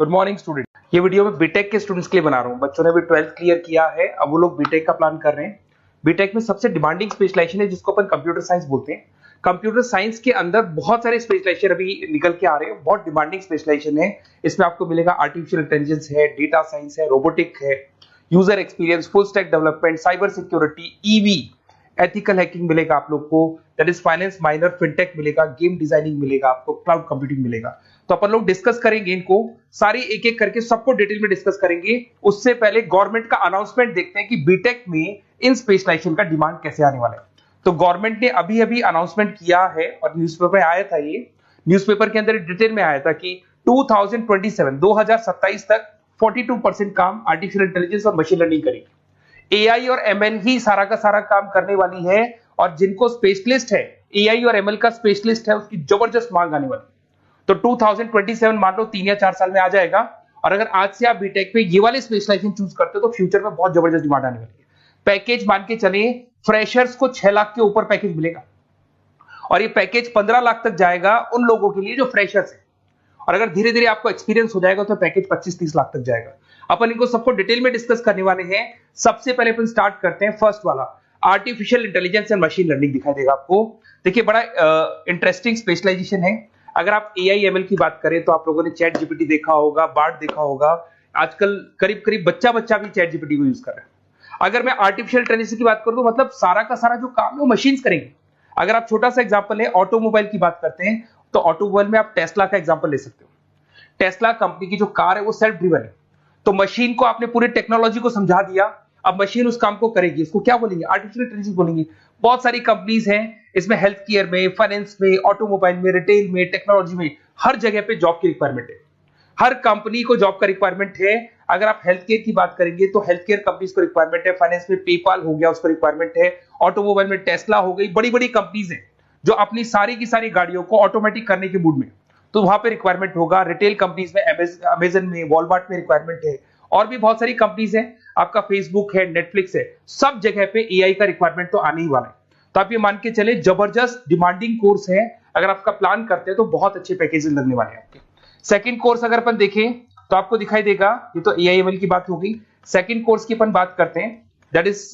Good morning student. ये video मैं BTech के स्टूडेंट्स के लिए बना रहा हूँ। बच्चों ने भी 12th क्लियर किया है, अब वो लोग बीटेक का प्लान कर रहे हैं। बीटेक में सबसे डिमांडिंग स्पेशलाइजेशन है जिसको अपन कंप्यूटर साइंस बोलते हैं। कंप्यूटर साइंस के अंदर बहुत सारे स्पेशलाइजेशन अभी निकल के आ रहे हैं, बहुत डिमांडिंग स्पेशलाइजेशन है। इसमें आपको मिलेगा आर्टिफिशियल इंटेलिजेंस है, डेटा साइंस है, रोबोटिक है, user experience, full stack development, cyber security, EV, ethical hacking मिलेगा आप लोग को, that is finance minor, fintech मिलेगा, गेम डिजाइनिंग मिलेगा आपको, क्लाउड कंप्यूटिंग मिलेगा। तो अपन लोग डिस्कस करेंगे इनको सारी एक एक करके, सबको डिटेल में डिस्कस करेंगे। उससे पहले गवर्नमेंट का अनाउंसमेंट देखते हैं कि बीटेक में इन स्पेशलाइजेशन का डिमांड कैसे आने वाला है। तो गवर्नमेंट ने अभी अभी अनाउंसमेंट किया है और न्यूज़पेपर में आया था, ये न्यूज़पेपर के अंदर डिटेल में आया था कि 2027 तक 42% काम आर्टिफिशियल इंटेलिजेंस और मशीन लर्निंग करेगी। एआई और एमएल ही सारा का सारा काम करने वाली है, और जिनको स्पेशलिस्ट है, एआई और एमएल का स्पेशलिस्ट है, उसकी जबरदस्त मांग आने वाली है। तो 2027 मान लो 3 या 4 साल में आ जाएगा। और अगर आज से आप बीटेक पे ये वाले स्पेशलाइजेशन चूज करते हो तो फ्यूचर में बहुत जबरदस्त डिमांड आने वाली है। पैकेज मान के चले, फ्रेशर्स को 6 लाख के ऊपर पैकेज मिलेगा, और ये पैकेज 15 लाख तक जाएगा उन लोगों के लिए जो फ्रेशर्स है। और अगर धीरे धीरे आपको एक्सपीरियंस हो जाएगा तो पैकेज 25-30 लाख तक जाएगा। अपन इनको सबको डिटेल में डिस्कस करने वाले हैं। सबसे पहले अपन स्टार्ट करते हैं फर्स्ट वाला, artificial intelligence and machine learning दिखाई देगा आपको। देखिए बड़ा इंटरेस्टिंग स्पेशलाइजेशन है। अगर आप एआई एमएल की बात करें तो आप लोगों ने चैट जीपीटी देखा होगा, बार्ड देखा होगा। आजकल करीब करीब बच्चा भी चैट जीपीटी को यूज कर रहा है। अगर मैं आर्टिफिशियल इंटेलिजेंस की बात करूं तो मतलब सारा का सारा जो काम है वो मशीन्स करेंगे। अगर आप छोटा सा एग्जांपल है, ऑटोमोबाइल की बात करते हैं तो ऑटोमोबाइल में आप टेस्ला का एग्जांपल ले सकते हो। टेस्ला कंपनी की जो कार है वो सेल्फ ड्रिवन है। तो मशीन को आपने पूरी टेक्नोलॉजी को समझा दिया, अब मशीन उस काम को करेगी। इसको क्या बोलेंगे? आर्टिफिशियल इंटेलिजेंस बोलेंगे। बहुत सारी कंपनीज हैं इसमें, हेल्थ केयर में, फाइनेंस में, ऑटोमोबाइल में, रिटेल में, टेक्नोलॉजी में, हर जगह पे जॉब की रिक्वायरमेंट है। हर कंपनी को जॉब का रिक्वायरमेंट है। अगर आप हेल्थ केयर की बात करेंगे तो हेल्थ केयर कंपनीज को रिक्वायरमेंट है, फाइनेंस में पेपाल हो गया उसको रिक्वायरमेंट है, ऑटोमोबाइल में टेस्ला हो गई, बड़ी बड़ी कंपनीज हैं जो अपनी सारी की सारी गाड़ियों को ऑटोमेटिक करने के मूड में, तो वहां पे रिक्वायरमेंट होगा। रिटेल कंपनीज में अमेजन में, वॉलमार्ट में रिक्वायरमेंट है, और भी बहुत सारी कंपनीज हैं, आपका फेसबुक है, नेटफ्लिक्स है, सब जगह पे एआई का रिक्वायरमेंट तो आने ही वाला है। तो आप ये मान के चले जबरदस्त डिमांडिंग कोर्स है। अगर आपका प्लान करते हैं तो बहुत अच्छे पैकेजेस लगने वाले हैं आपके। सेकंड कोर्स अगर अपन देखें तो आपको दिखाई देगा, ये तो एआई एमएल की बात हो गई। सेकंड कोर्स की अपन बात करते हैं, that is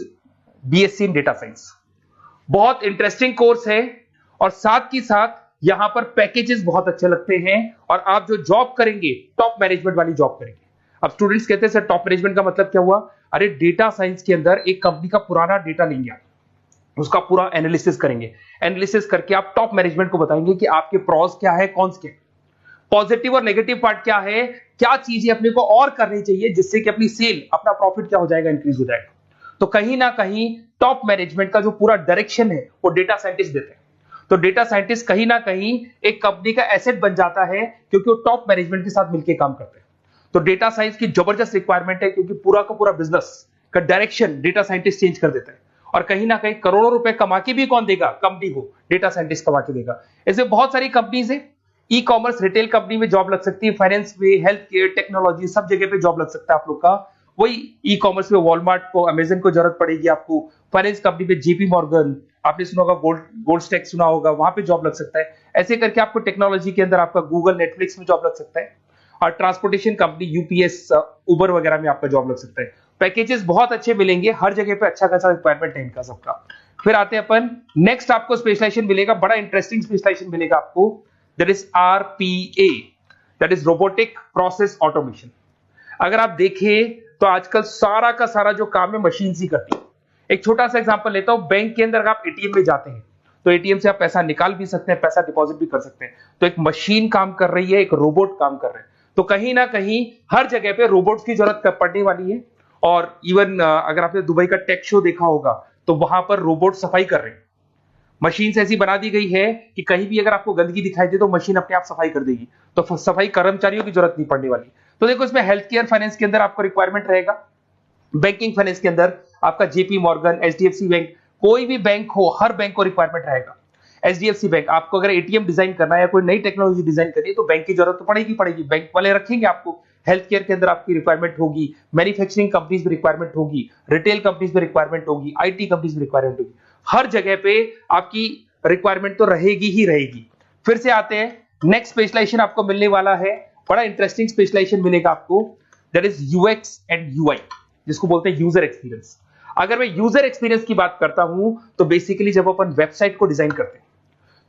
BSc in data science. बहुत इंटरेस्टिंग कोर्स है, और साथ ही साथ यहां पर पैकेजेस बहुत अच्छे लगते हैं, और आप जो जॉब करेंगे टॉप मैनेजमेंट वाली जॉब करेंगे। अब स्टूडेंट्स कहते हैं सर टॉप मैनेजमेंट का मतलब क्या हुआ? अरे डेटा साइंस के अंदर एक कंपनी का पुराना डेटा लेंगे, आप उसका पूरा एनालिसिस करेंगे, एनालिसिस करके आप टॉप मैनेजमेंट को बताएंगे कि आपके प्रॉस क्या है, कौन से पॉजिटिव और नेगेटिव पार्ट क्या है, क्या चीजें अपने को और करनी चाहिए जिससे कि अपनी सेल, अपना प्रॉफिट क्या हो जाएगा, इंक्रीज हो जाएगा। तो कहीं ना कहीं टॉप मैनेजमेंट का जो पूरा डायरेक्शन है वो डेटा साइंटिस्ट देते हैं। तो डेटा साइंटिस्ट कहीं ना कहीं एक कंपनी का एसेट बन जाता है, क्योंकि वो टॉप मैनेजमेंट के साथ मिलकर काम करते हैं। तो डेटा साइंस की जबरदस्त रिक्वायरमेंट है, क्योंकि पूरा का पूरा बिजनेस का डायरेक्शन डेटा साइंटिस्ट चेंज कर देता है। और कहीं ना कहीं करोड़ों रुपए कमा के भी कौन देगा? कंपनी को डेटा साइंटिस्ट कमा के देगा। ऐसे बहुत सारी कंपनीज है, ई कॉमर्स, रिटेल कंपनी में जॉब लग सकती है, फाइनेंस में, हेल्थ केयर, टेक्नोलॉजी, सब जगह पे जॉब लग सकता है आप लोग का। वही ई कॉमर्स में वॉलमार्ट को, अमेजन को जरूरत पड़ेगी आपको। फाइनेंस कंपनी में जेपी मॉर्गन, आपने सुना होगा, गोल्ड स्टैक सुना होगा, वहां पे जॉब लग सकता है। ऐसे करके आपको टेक्नोलॉजी के अंदर आपका गूगल, नेटफ्लिक्स में जॉब लग सकता है। और ट्रांसपोर्टेशन कंपनी यूपीएस, उबर वगैरह में आपका जॉब लग सकता है। पैकेजेस बहुत अच्छे मिलेंगे, हर जगह पे अच्छा खासा रिक्वायरमेंट है इनका सबका। फिर आते हैं अपन नेक्स्ट, आपको स्पेशलाइजेशन मिलेगा, बड़ा इंटरेस्टिंग स्पेशलाइजेशन मिलेगा आपको, that is RPA, that is robotic process automation. अगर आप देखें तो आजकल सारा का सारा जो काम है मशीन ही करती है। एक छोटा सा एग्जांपल लेता हूं, बैंक के अंदर अगर आप एटीएम में जाते हैं तो एटीएम से आप पैसा निकाल भी सकते हैं, पैसा डिपॉजिट भी कर सकते हैं। तो एक मशीन काम कर रही है, एक रोबोट काम कर रहे हैं। तो कहीं ना कहीं हर जगह पे रोबोट्स की जरूरत पड़ने वाली है। और इवन अगर आपने दुबई का टेक शो देखा होगा तो वहां पर रोबोट सफाई कर रहे हैं। मशीन ऐसी बना दी गई है कि कहीं भी अगर आपको गंदगी दिखाई दे तो मशीन अपने आप सफाई कर देगी, तो सफाई कर्मचारियों की जरूरत नहीं पड़ने वाली। तो देखो इसमें हेल्थ केयर, फाइनेंस के अंदर आपको रिक्वायरमेंट रहेगा, बैंकिंग फाइनेंस के अंदर आपका जेपी मॉर्गन, एचडीएफसी बैंक, कोई भी बैंक हो, हर बैंक को रिक्वायरमेंट रहेगा। एचडीएफसी बैंक, आपको अगर एटीएम डिजाइन करना है या कोई नई टेक्नोलॉजी डिजाइन करनी है तो बैंक की जरूरत तो पड़ेगी, बैंक वाले रखेंगे आपको। हेल्थ केयर के अंदर आपकी रिक्वायरमेंट होगी, मैन्युफैक्चरिंग कंपनीज में रिक्वायरमेंट होगी, रिटेल कंपनीज में रिक्वायरमेंट होगी, आईटी कंपनीज में रिक्वायरमेंट होगी। हर जगह पे आपकी रिक्वायरमेंट तो रहेगी ही रहेगी। फिर से आते हैं, नेक्स्ट स्पेशलाइजेशन आपको मिलने वाला है बड़ा इंटरेस्टिंग स्पेशलाइजेशन मिलेगा आपको, that is UX and UI, जिसको बोलते हैं यूजर एक्सपीरियंस। अगर मैं यूजर एक्सपीरियंस की बात करता हूं तो बेसिकली जब अपन वेबसाइट को डिजाइन करते हैं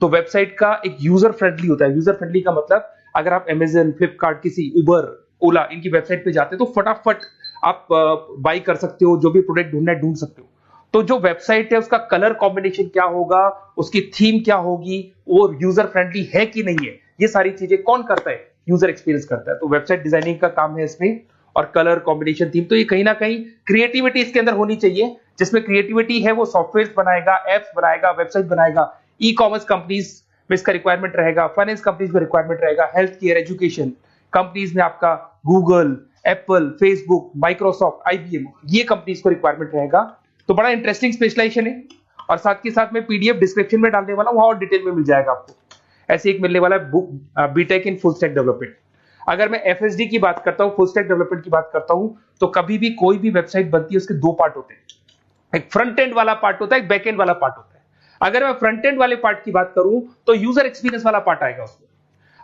तो वेबसाइट का एक यूजर फ्रेंडली होता है। यूजर फ्रेंडली का मतलब अगर आप अमेजन, फ्लिपकार्ट, किसी उबर, ओला इनकी वेबसाइट पे जाते हैं तो फटाफट आप बाई कर सकते हो, जो भी प्रोडक्ट ढूंढना है ढूंढ सकते हो। तो जो वेबसाइट है उसका कलर कॉम्बिनेशन क्या होगा, उसकी थीम क्या होगी, वो यूजर फ्रेंडली है कि नहीं है, ये सारी चीजें कौन करता है, यूजर एक्सपीरियंस करता है। तो वेबसाइट डिजाइनिंग का काम है इसमें, और कलर कॉम्बिनेशन, थीम, तो ये कहीं ना कहीं क्रिएटिविटी इसके अंदर होनी चाहिए। जिसमें क्रिएटिविटी है वो सॉफ्टवेयर बनाएगा, एप्स बनाएगा, वेबसाइट बनाएगा। ई कॉमर्स कंपनीज में इसका रिक्वायरमेंट रहेगा, फाइनेंस कंपनीज में रिक्वायरमेंट रहेगा, हेल्थ केयर, एजुकेशन कंपनीज में आपका Google, Apple, Facebook, Microsoft, IBM, ये कंपनीज को रिक्वायरमेंट रहेगा। तो बड़ा इंटरेस्टिंग स्पेशलाइजेशन है, और साथ के साथ में पीडीएफ डिस्क्रिप्शन में डालने वाला हूं, वहां और डिटेल में मिल जाएगा आपको। ऐसे एक मिलने वाला है book, BTech in full stack development. अगर मैं एफएसडी की बात करता हूं, फुल स्टैक डेवलपमेंट की बात करता हूं, तो कभी भी कोई भी वेबसाइट बनती है उसके दो पार्ट होते हैं, एक फ्रंट एंड वाला पार्ट होता है, एक बैक एंड वाला पार्ट होता है। अगर मैं फ्रंट एंड वाले पार्ट की बात करूं तो यूजर एक्सपीरियंस वाला पार्ट आएगा उसमें।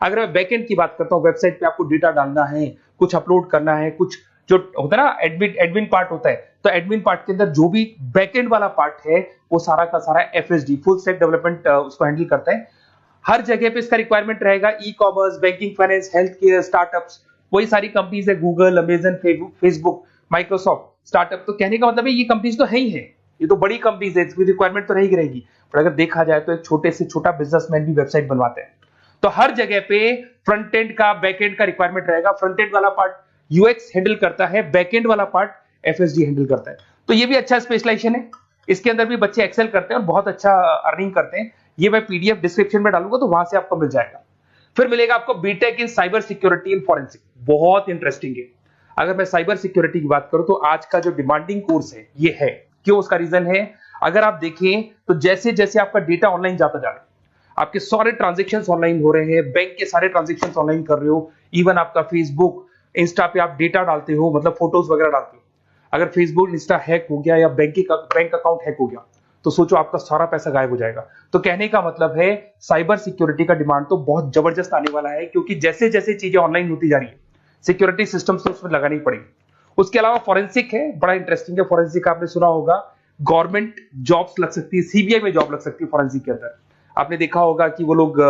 अगर मैं बैक एंड की बात करता हूं, वेबसाइट पे आपको डेटा डालना है, कुछ अपलोड करना है, कुछ जो होता है ना एडमिन पार्ट होता है, तो एडमिन पार्ट के अंदर जो भी बैक एंड वाला पार्ट है वो सारा का सारा एफएसडी, फुल स्टैक डेवलपमेंट, उसको हैंडल करता है। हर जगह पे इसका रिक्वायरमेंट रहेगा। E commerce, banking, finance, health care, startups, वही सारी कंपनीज है, Google, Amazon, Facebook, Microsoft, startup. तो कहने का मतलब है ये कंपनीज तो है ही है, ये तो बड़ी कंपनीज है, इसकी रिक्वायरमेंट तो रहेगी। पर अगर देखा जाए तो एक छोटे से छोटा बिजनेसमैन भी वेबसाइट बनवाते हैं। तो हर जगह पे फ्रंट एंड का, बैक एंड का रिक्वायरमेंट रहेगा। फ्रंट एंड वाला पार्ट यूएक्स हैंडल करता है, बैक एंड वाला पार्ट एफएसडी हैंडल करता है। तो ये भी अच्छा स्पेशलाइजेशन है, इसके अंदर भी बच्चे एक्सेल करते हैं और बहुत अच्छा अर्निंग करते हैं। ये मैं पीडीएफ डिस्क्रिप्शन में डालूंगा तो वहां से आपको मिल जाएगा। फिर मिलेगा आपको BTech in cyber security and forensic, बहुत इंटरेस्टिंग है। अगर मैं साइबर सिक्योरिटी की बात करूं तो आज का जो डिमांडिंग कोर्स है ये है। क्यों? उसका रीजन है, अगर आप देखें तो जैसे जैसे आपका डेटा ऑनलाइन जाता जा रहा है, आपके सारे ट्रांजेक्शन ऑनलाइन हो रहे हैं, बैंक के सारे ट्रांजेक्शन ऑनलाइन कर रहे हो, इवन आपका फेसबुक, इंस्टा पे आप डेटा डालते हो, मतलब फोटोज वगैरह डालते हो। अगर फेसबुक, इंस्टा हैक हो गया या बैंक अकाउंट हैक हो गया तो सोचो आपका सारा पैसा गायब हो जाएगा। तो कहने का मतलब है साइबर सिक्योरिटी का डिमांड तो बहुत जबरदस्त आने वाला है, क्योंकि जैसे जैसे चीजें ऑनलाइन होती जा रही है सिक्योरिटी सिस्टम्स तो उसमें लगानी पड़ेगी। उसके अलावा फॉरेंसिक है, बड़ा इंटरेस्टिंग है। फॉरेंसिक आपने सुना होगा, गवर्नमेंट जॉब्स लग सकती है, सीबीआई में जॉब लग सकती है फॉरेंसिक के अंदर। आपने देखा होगा कि वो लोग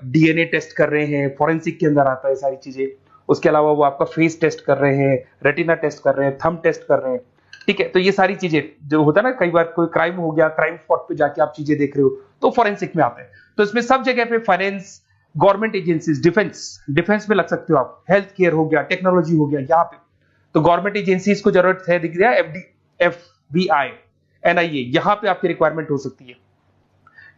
डीएनए टेस्ट कर रहे हैं, फॉरेंसिक के अंदर आता है सारी चीजें। उसके अलावा वो आपका फेस टेस्ट कर रहे हैं, रेटिना टेस्ट कर रहे हैं, थंब टेस्ट कर रहे हैं, ठीक है। तो ये सारी चीजें जो होता है ना, कई बार कोई क्राइम हो गया, क्राइम स्पॉट पे जाके आप चीजें देख रहे हो तो फॉरेंसिक में आते हैं। तो इसमें सब जगह पे फाइनेंस, गवर्नमेंट एजेंसीज, डिफेंस में लग सकते हो आप, हेल्थ केयर हो गया, टेक्नोलॉजी हो गया, यहाँ पे तो गवर्नमेंट एजेंसीज को जरूरत है, दिख रहा है, एफबीआई, एनआईए, यहाँ पे आपकी रिक्वायरमेंट हो सकती है।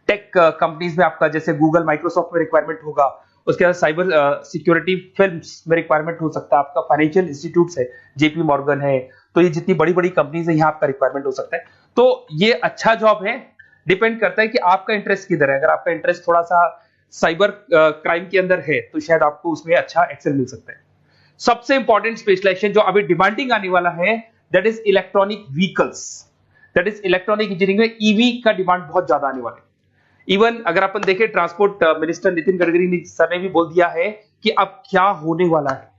टेक कंपनीज में आपका जैसे गूगल, माइक्रोसॉफ्ट में रिक्वायरमेंट होगा। उसके बाद साइबर सिक्योरिटी फिल्म्स में रिक्वायरमेंट हो सकता है आपका, फाइनेंशियल इंस्टीट्यूट्स है, जेपी मॉर्गन है, तो ये जितनी बड़ी बड़ी कंपनीज है यहाँ आपका रिक्वायरमेंट हो सकता है। तो ये अच्छा जॉब है, डिपेंड करता है कि आपका इंटरेस्ट किधर है। अगर आपका इंटरेस्ट थोड़ा सा साइबर क्राइम के अंदर है तो शायद आपको उसमें अच्छा एक्सेल मिल सकता है। सबसे इंपॉर्टेंट स्पेशलाइजेशन जो अभी डिमांडिंग आने वाला है, that is electronic vehicles, that is electronic engineering में ईवी का डिमांड बहुत ज्यादा आने वाला है। इवन अगर अपन देखें, transport minister Nitin Gadkari sir ने भी बोल दिया है कि अब क्या होने वाला है,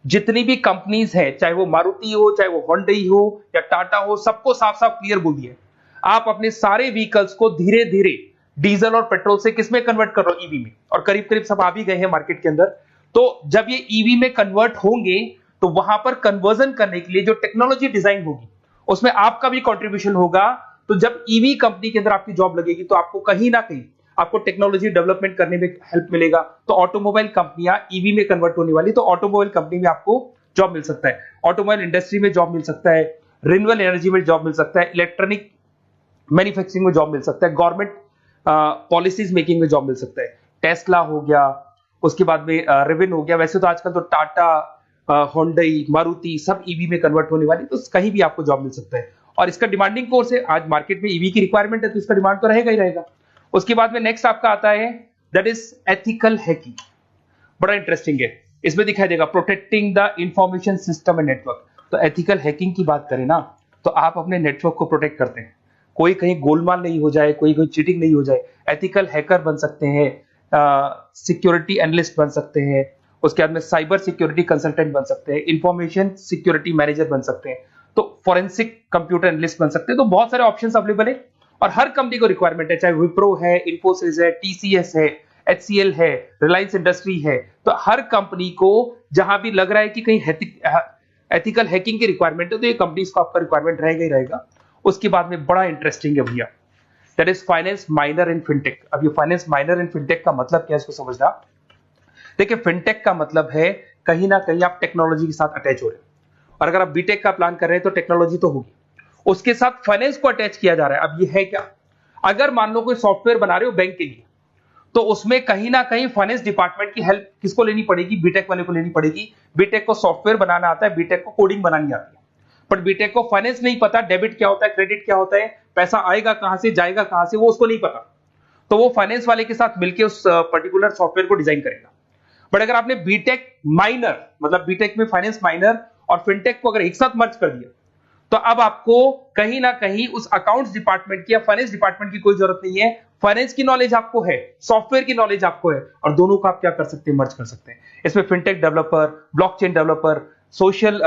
जितनी भी कंपनीज है, चाहे वो मारुति हो, चाहे वो होंडई हो या टाटा हो, सबको साफ साफ क्लियर बोल दिया है, आप अपने सारे व्हीकल्स को धीरे धीरे डीजल और पेट्रोल से किसमें कन्वर्ट कर रहे हो, ईवी में। और करीब करीब सब आ भी गए हैं मार्केट के अंदर। तो जब ये ईवी में कन्वर्ट होंगे तो वहां पर कन्वर्जन करने के लिए जो टेक्नोलॉजी डिजाइन होगी उसमें आपका भी कंट्रीब्यूशन होगा। तो जब ईवी कंपनी के अंदर आपकी जॉब लगेगी तो आपको कहीं ना कहीं आपको टेक्नोलॉजी डेवलपमेंट करने में हेल्प मिलेगा। तो ऑटोमोबाइल कंपनियां ईवी में कन्वर्ट होने वाली, तो ऑटोमोबाइल कंपनी में आपको जॉब मिल सकता है, ऑटोमोबाइल इंडस्ट्री में जॉब मिल सकता है, रिन्यूएबल एनर्जी में जॉब मिल सकता है, इलेक्ट्रॉनिक मैन्युफैक्चरिंग में जॉब मिल सकता है, गवर्नमेंट पॉलिसीज मेकिंग में जॉब मिल सकता है, टेस्ला हो गया, उसके बाद में रिविन हो गया। वैसे तो आजकल तो टाटा, होंडई, मारुति सब ईवी में कन्वर्ट होने वाली, तो कहीं भी आपको जॉब मिल सकता है। और इसका डिमांडिंग कोर्स है, आज मार्केट में ईवी की रिक्वायरमेंट है तो इसका डिमांड तो रहेगा ही रहेगा। उसके बाद में नेक्स्ट आपका आता है, दैट इज एथिकल हैकिंग, बड़ा इंटरेस्टिंग है। इसमें दिखाई देगा protecting the information system and network. तो एथिकल हैकिंग की बात करें ना, तो आप अपने नेटवर्क को प्रोटेक्ट करते हैं, कोई कहीं गोलमाल नहीं हो जाए, कोई चीटिंग नहीं हो जाए। एथिकल हैकर बन सकते हैं, सिक्योरिटी एनालिस्ट बन सकते हैं, उसके बाद में साइबर सिक्योरिटी कंसल्टेंट बन सकते हैं, इंफॉर्मेशन सिक्योरिटी मैनेजर बन सकते हैं, तो फॉरेंसिक कंप्यूटर एनालिस्ट बन सकते हैं। तो बहुत सारे ऑप्शंस अवेलेबल है और हर कंपनी को रिक्वायरमेंट है, चाहे विप्रो है, इन्फोसिस है, टीसीएस है, एचसीएल है, रिलायंस इंडस्ट्री है। तो हर कंपनी को जहां भी लग रहा है कि कहीं एथिकल हैकिंग की रिक्वायरमेंट है, तो ये कंपनीज को आपका रिक्वायरमेंट रहेगा ही रहेगा। उसके बाद में बड़ा इंटरेस्टिंग है भैया, that is finance minor in fintech. अब ये फाइनेंस माइनर इन फिनटेक का मतलब क्या है, इसको समझना। देखिए, फिनटेक का मतलब है कहीं ना कहीं आप टेक्नोलॉजी के साथ अटैच हो रहे हैं, और अगर आप बीटेक का प्लान कर रहे हैं तो टेक्नोलॉजी तो होगी, उसके साथ फाइनेंस को अटैच किया जा रहा है। अब ये है क्या, अगर मान लो कोई सॉफ्टवेयर बना रहे हो बैंक के लिए, तो उसमें कहीं ना कहीं फाइनेंस डिपार्टमेंट की हेल्प किसको लेनी पड़ेगी, बीटेक वाले को लेनी पड़ेगी। बीटेक को सॉफ्टवेयर बनाना आता है, बीटेक को कोडिंग बनानी आती है, बट बीटेक को फाइनेंस नहीं पता, डेबिट क्या होता है, क्रेडिट क्या होता है, पैसा आएगा कहां से, जाएगा कहां से, वो उसको नहीं पता। तो वो फाइनेंस वाले के साथ मिलकर उस पर्टिकुलर सॉफ्टवेयर को डिजाइन करेगा। बट अगर आपने बीटेक माइनर, मतलब बीटेक में फाइनेंस माइनर और फिनटेक को अगर एक साथ मर्ज कर दिया, तो अब आपको कहीं ना कहीं उस अकाउंट्स डिपार्टमेंट की या फाइनेंस डिपार्टमेंट की कोई जरूरत नहीं है। फाइनेंस की नॉलेज आपको है, सॉफ्टवेयर की नॉलेज आपको है, और दोनों को आप क्या कर सकते हैं, मर्ज कर सकते हैं। इसमें fintech developer, blockchain developer, social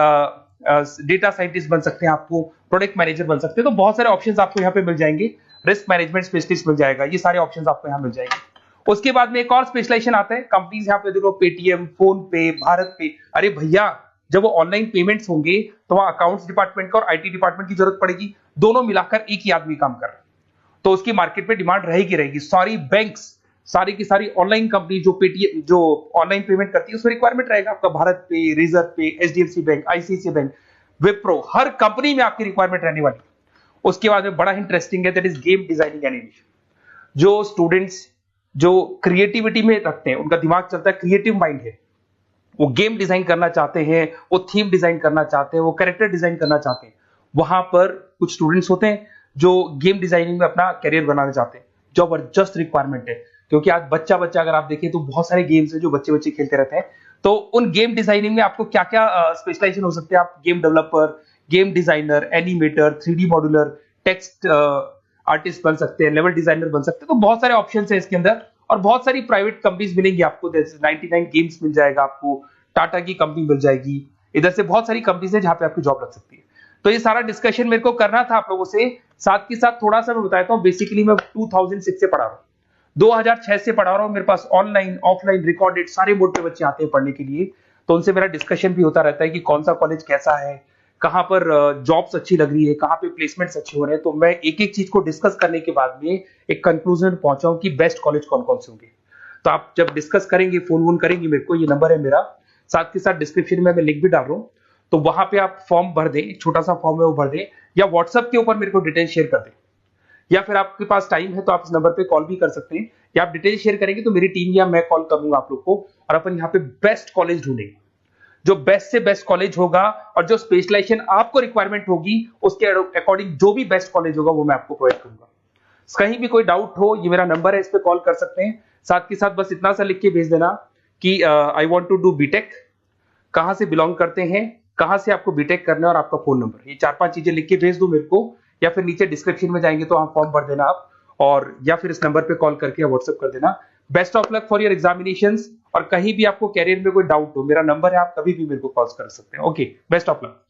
data scientist बन सकते हैं, आपको प्रोडक्ट मैनेजर बन सकते हैं। तो बहुत सारे ऑप्शंस आपको यहाँ पे मिल जाएंगे, रिस्क मैनेजमेंट स्पेशलिस्ट मिल जाएगा, ये सारे ऑप्शंस आपको यहाँ मिल जाएंगे। उसके बाद में एक और स्पेशलाइजेशन आता है, कंपनीज यहाँ पे देखो, पेटीएम, फोन पे, भारत पे। अरे भैया, जब वो ऑनलाइन पेमेंट्स होंगे तो वहां अकाउंट्स डिपार्टमेंट का और आईटी डिपार्टमेंट की जरूरत पड़ेगी, दोनों मिलाकर एक ही आदमी काम कर रहा है, तो उसकी मार्केट में डिमांड रहेगी। सारी बैंक्स, सारी की सारी ऑनलाइन कंपनी जो पेटीएम, जो ऑनलाइन पेमेंट करती है, उसमें रिक्वायरमेंट रहेगा आपका। भारत पे, Razorpay, HDFC bank, ICICI bank, Wipro, हर कंपनी में आपकी रिक्वायरमेंट रहने वाली है। उसके बाद में बड़ा इंटरेस्टिंग है, that is game designing animation. जो स्टूडेंट्स जो क्रिएटिविटी में रखते हैं, उनका दिमाग चलता है, क्रिएटिव माइंड है, वो गेम डिजाइन करना चाहते हैं, वो थीम डिजाइन करना चाहते हैं, वो कैरेक्टर डिजाइन करना चाहते हैं, वहां पर कुछ स्टूडेंट्स होते हैं जो गेम डिजाइनिंग में अपना करियर बनाना चाहते हैं। जबरदस्त रिक्वायरमेंट है, क्योंकि आज बच्चा अगर आप देखें तो बहुत सारे गेम्स हैं जो बच्चे खेलते रहते हैं। तो उन गेम डिजाइनिंग में आपको क्या क्या स्पेशलाइजेशन हो सकते हैं, आप game developer, game designer, animator, 3D modular, text artist बन सकते हैं, लेवल डिजाइनर बन सकते हैं। तो बहुत सारे ऑप्शन है इसके अंदर, और बहुत सारी प्राइवेट कंपनीज मिलेंगी आपको, जैसे 99 गेम्स मिल जाएगा आपको, टाटा की कंपनी मिल जाएगी, इधर से बहुत सारी कंपनीज है जहां पे आपकी जॉब लग सकती है। तो ये सारा डिस्कशन मेरे को करना था आप लोगों से, साथ के साथ थोड़ा सा मैं बताता हूँ। बेसिकली मैं 2006 से पढ़ा रहा हूँ, 2006 से पढ़ा रहा हूँ। मेरे पास ऑनलाइन, ऑफलाइन, रिकॉर्डेड सारे मोड पे बच्चे आते हैं पढ़ने के लिए, तो उनसे मेरा डिस्कशन भी होता रहता है कि कौन सा कॉलेज कैसा है, कहां पर जॉब्स अच्छी लग रही है, कहां पे प्लेसमेंट्स अच्छे हो रहे हैं। तो मैं एक एक चीज को डिस्कस करने के बाद में एक कंक्लूजन पहुंचा हूं कि बेस्ट कॉलेज कौन कौन से होंगे। तो आप जब डिस्कस करेंगे, फोन वोन करेंगे मेरे को, ये नंबर है मेरा, साथ के साथ डिस्क्रिप्शन में मैं लिंक भी डाल रहा हूँ, तो वहां पे आप फॉर्म भर दें, एक छोटा सा फॉर्म है वो भर दें, या व्हाट्सएप के ऊपर मेरे को डिटेल शेयर कर दें, या फिर आपके पास टाइम है तो आप इस नंबर पे कॉल भी कर सकते हैं, या आप डिटेल शेयर करेंगे तो मेरी टीम या मैं कॉल करूंगा आप लोग को, और अपन यहाँ पे बेस्ट कॉलेज ढूंढेंगे। जो बेस्ट से बेस्ट कॉलेज होगा और जो स्पेशलाइजेशन आपको रिक्वायरमेंट होगी उसके अकॉर्डिंग जो भी बेस्ट कॉलेज होगा वो मैं आपको प्रोवाइड करूंगा। कहीं भी कोई डाउट हो, ये मेरा नंबर है, इस पे कॉल कर सकते हैं। साथ के साथ बस इतना सा लिख के भेज देना कि I want to do BTech, कहां से बिलोंग करते हैं, कहां से आपको बीटेक करना है, और आपका फोन नंबर, ये 4-5 चीजें लिख के भेज दो मेरे को, या फिर नीचे डिस्क्रिप्शन में जाएंगे तो आप फॉर्म भर देना आप, और या फिर इस नंबर पे कॉल करके या व्हाट्सएप कर देना। Best of luck for your examinations, और कहीं भी आपको कैरियर में कोई डाउट हो, मेरा नंबर है, आप कभी भी मेरे को कॉल कर सकते हैं। Okay, best of luck.